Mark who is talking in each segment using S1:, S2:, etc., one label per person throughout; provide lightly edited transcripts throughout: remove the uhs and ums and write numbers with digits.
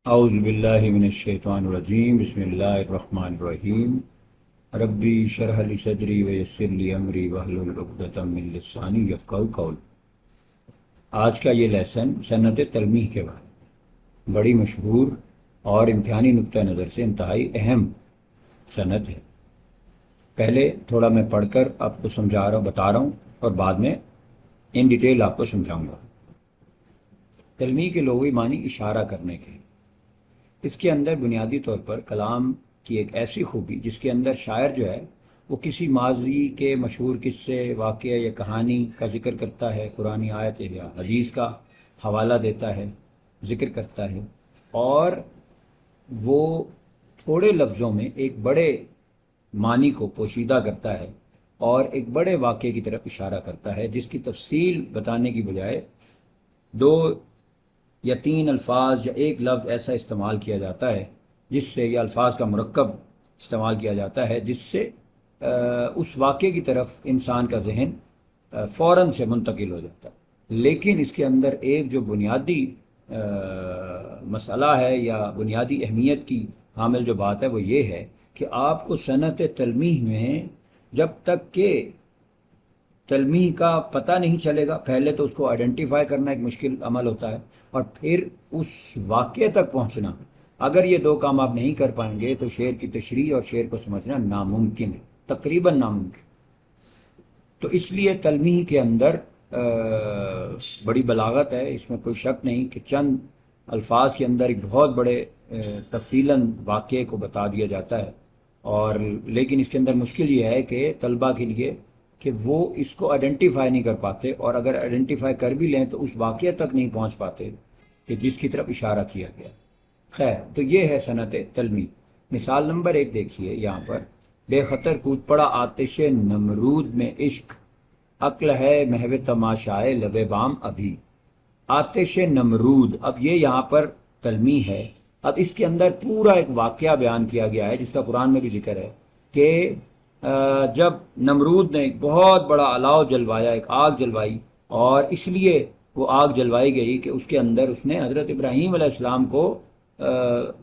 S1: اعوذ باللہ من الشیطان الرجیم، بسم اللہ الرحمن الرحیم۔ ربی شرح لی صدری ویسر لی امری واحلل عقدۃ من لسانی یفقہوا قولی۔ آج کا یہ لیسن سنت تلمیح کے بارے میں بڑی مشہور اور امتحانی نقطہ نظر سے انتہائی اہم سنت ہے۔ پہلے تھوڑا میں پڑھ کر آپ کو بتا رہا ہوں اور بعد میں ان ڈیٹیل آپ کو سمجھاؤں گا۔ تلمیح کے لغوی معنی اشارہ کرنے کے۔ اس کے اندر بنیادی طور پر کلام کی ایک ایسی خوبی جس کے اندر شاعر جو ہے وہ کسی ماضی کے مشہور قصے، واقعہ یا کہانی کا ذکر کرتا ہے، قرآنی آیت یا حدیث کا حوالہ دیتا ہے، ذکر کرتا ہے، اور وہ تھوڑے لفظوں میں ایک بڑے معنی کو پوشیدہ کرتا ہے اور ایک بڑے واقعے کی طرف اشارہ کرتا ہے، جس کی تفصیل بتانے کی بجائے دو یا تین الفاظ یا ایک لفظ ایسا استعمال کیا جاتا ہے جس سے، یا الفاظ کا مرکب استعمال کیا جاتا ہے جس سے اس واقعے کی طرف انسان کا ذہن فوراً سے منتقل ہو جاتا ہے۔ لیکن اس کے اندر ایک جو بنیادی مسئلہ ہے یا بنیادی اہمیت کی حامل جو بات ہے وہ یہ ہے کہ آپ کو صنعت تلمیح میں جب تک کہ تلمیح کا پتہ نہیں چلے گا، پہلے تو اس کو آئیڈینٹیفائی کرنا ایک مشکل عمل ہوتا ہے، اور پھر اس واقعے تک پہنچنا، اگر یہ دو کام آپ نہیں کر پائیں گے تو شعر کی تشریح اور شعر کو سمجھنا ناممکن ہے، تقریباً ناممکن۔ تو اس لیے تلمیح کے اندر بڑی بلاغت ہے، اس میں کوئی شک نہیں کہ چند الفاظ کے اندر ایک بہت بڑے تفصیلاً واقعے کو بتا دیا جاتا ہے، اور لیکن اس کے اندر مشکل یہ ہے کہ طلبہ کے لیے کہ وہ اس کو آئیڈینٹیفائی نہیں کر پاتے، اور اگر آئیڈینٹیفائی کر بھی لیں تو اس واقعے تک نہیں پہنچ پاتے کہ جس کی طرف اشارہ کیا گیا۔ خیر، تو یہ ہے صنعت تلمیح۔ مثال نمبر 1 دیکھیے یہاں پر، بے خطر کود پڑا آتش نمرود میں عشق، عقل ہے محو تماشائے لب بام ابھی۔ آتش نمرود، اب یہ یہاں پر تلمیح ہے۔ اب اس کے اندر پورا ایک واقعہ بیان کیا گیا ہے جس کا قرآن میں بھی ذکر ہے کہ جب نمرود نے ایک بہت بڑا الاؤ جلوایا، ایک آگ جلوائی، اور اس لیے وہ آگ جلوائی گئی کہ اس کے اندر اس نے حضرت ابراہیم علیہ السلام کو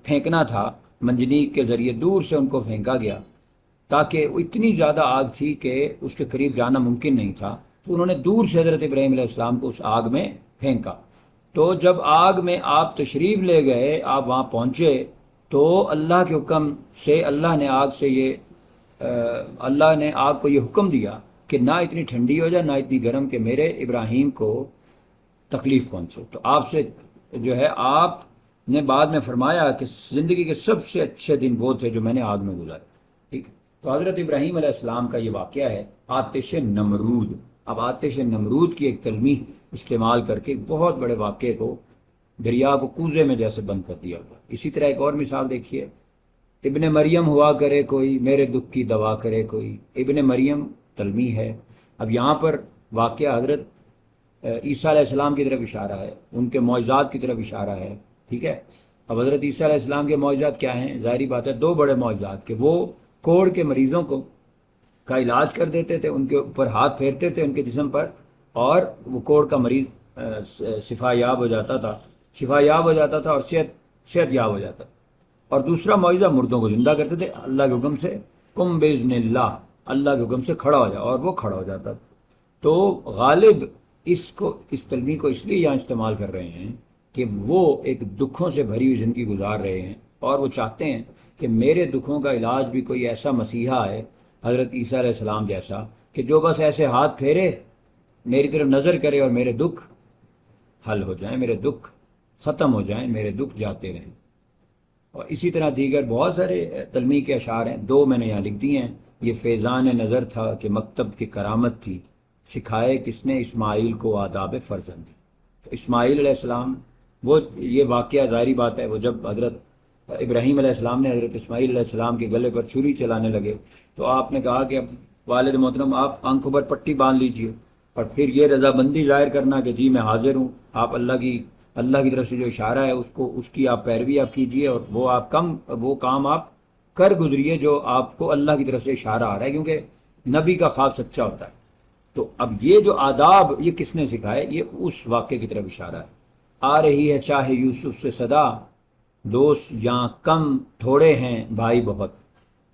S1: پھینکنا تھا، منجنیق کے ذریعے دور سے ان کو پھینکا گیا، تاکہ وہ اتنی زیادہ آگ تھی کہ اس کے قریب جانا ممکن نہیں تھا، تو انہوں نے دور سے حضرت ابراہیم علیہ السلام کو اس آگ میں پھینکا۔ تو جب آگ میں آپ تشریف لے گئے، آپ وہاں پہنچے، تو اللہ کے حکم سے اللہ نے آگ کو یہ حکم دیا کہ نہ اتنی ٹھنڈی ہو جائے نہ اتنی گرم کہ میرے ابراہیم کو تکلیف پہنچے۔ تو آپ سے جو ہے، آپ نے بعد میں فرمایا کہ زندگی کے سب سے اچھے دن وہ تھے جو میں نے آگ میں گزارے۔ ٹھیک، تو حضرت ابراہیم علیہ السلام کا یہ واقعہ ہے آتش نمرود۔ اب آتش نمرود کی ایک تلمیح استعمال کر کے بہت بڑے واقعے کو، دریا کو کوزے میں جیسے بند کر دیا ہوا۔ اسی طرح ایک اور مثال دیکھیے، ابن مریم ہوا کرے کوئی، میرے دکھ کی دوا کرے کوئی۔ ابن مریم تلمیح ہے۔ اب یہاں پر واقعہ حضرت عیسیٰ علیہ السلام کی طرف اشارہ ہے، ان کے معجزات کی طرف اشارہ ہے۔ ٹھیک ہے، اب حضرت عیسیٰ علیہ السلام کے معجزات کیا ہیں؟ ظاہری بات ہے، دو بڑے معجزات، کہ وہ کوڑ کے مریضوں کا علاج کر دیتے تھے، ان کے اوپر ہاتھ پھیرتے تھے ان کے جسم پر، اور وہ کوڑ کا مریض شفا یاب ہو جاتا تھا اور صحت یاب ہو جاتا تھا۔ اور دوسرا معجزہ، مردوں کو زندہ کرتے تھے اللہ کے حکم سے، قم باذن اللہ، اللہ کے حکم سے کھڑا ہو جا، اور وہ کھڑا ہو جاتا تھا۔ تو غالب اس تلمیح کو اس لیے یہاں استعمال کر رہے ہیں کہ وہ ایک دکھوں سے بھری ہوئی زندگی گزار رہے ہیں، اور وہ چاہتے ہیں کہ میرے دکھوں کا علاج بھی کوئی ایسا مسیحا ہے، حضرت عیسیٰ علیہ السلام جیسا، کہ جو بس ایسے ہاتھ پھیرے، میری طرف نظر کرے، اور میرے دکھ حل ہو جائیں، میرے دکھ ختم ہو جائیں، میرے دکھ جاتے رہیں۔ اور اسی طرح دیگر بہت سارے تلمیح کے اشعار ہیں، دو میں نے یہاں لکھ دی ہیں۔ یہ فیضان نظر تھا کہ مکتب کی کرامت تھی، سکھائے کس نے اسماعیل کو آداب فرزندی۔ تو اسماعیل علیہ السلام، وہ یہ واقعہ ظاہری بات ہے، وہ جب حضرت ابراہیم علیہ السلام نے حضرت اسماعیل علیہ السلام کے گلے پر چھری چلانے لگے، تو آپ نے کہا کہ اب والد محترم آپ آنکھوں پر پٹی باندھ لیجئے، اور پھر یہ رضامندی ظاہر کرنا کہ جی میں حاضر ہوں، آپ اللہ کی طرف سے جو اشارہ ہے اس کی آپ پیروی آپ کیجئے، اور وہ کام آپ کر گزریے جو آپ کو اللہ کی طرف سے اشارہ آ رہا ہے، کیونکہ نبی کا خواب سچا ہوتا ہے۔ تو اب یہ جو آداب یہ کس نے سکھائے؟ یہ اس واقعے کی طرف اشارہ ہے۔ آ رہی ہے چاہے یوسف سے صدا، دوست یہاں کم تھوڑے ہیں بھائی بہت،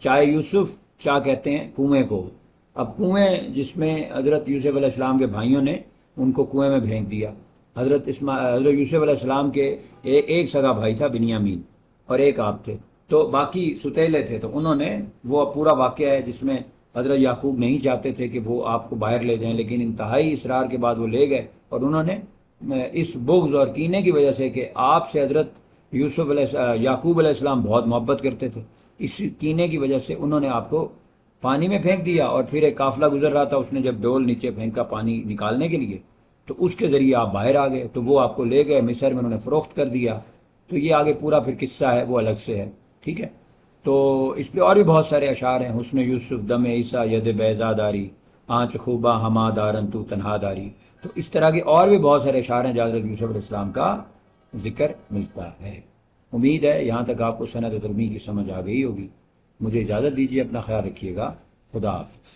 S1: چائے یوسف چا کہتے ہیں کنویں کو. اب کنویں جس میں حضرت یوسف علیہ السلام کے بھائیوں نے ان کو کنویں میں پھینک دیا. حضرت یوسف علیہ السلام کے ایک سگا بھائی تھا بنیامین اور ایک آپ تھے، تو باقی ستیلے تھے. تو انہوں نے وہ پورا واقعہ ہے جس میں حضرت یعقوب نہیں چاہتے تھے کہ وہ آپ کو باہر لے جائیں، لیکن انتہائی اصرار کے بعد وہ لے گئے. اور انہوں نے اس بغض اور کینے کی وجہ سے کہ آپ سے حضرت یعقوب علیہ السلام بہت محبت کرتے تھے، اس کینے کی وجہ سے انہوں نے آپ کو پانی میں پھینک دیا. اور پھر ایک قافلہ گزر رہا تھا، اس نے جب ڈول نیچے پھینکا پانی نکالنے کے لیے، تو اس کے ذریعے آپ باہر آ گئے. تو وہ آپ کو لے گئے مصر میں، انہوں نے فروخت کر دیا. تو یہ آگے پورا پھر قصہ ہے وہ الگ سے ہے، ٹھیک ہے. تو اس پہ اور بھی بہت سارے اشعار ہیں. حسن یوسف دم عیسیٰ ید بیضا داری، آنچ خوبہ ہما دارن تو تنہا داری. تو اس طرح کے اور بھی بہت سارے اشعار ہیں جہاں حضرت یوسف علیہ السلام کا ذکر ملتا ہے. امید ہے یہاں تک آپ کو سند ترمی کی سمجھ آ گئی ہوگی. مجھے اجازت دیجیے، اپنا خیال رکھیے گا. خدا حافظ.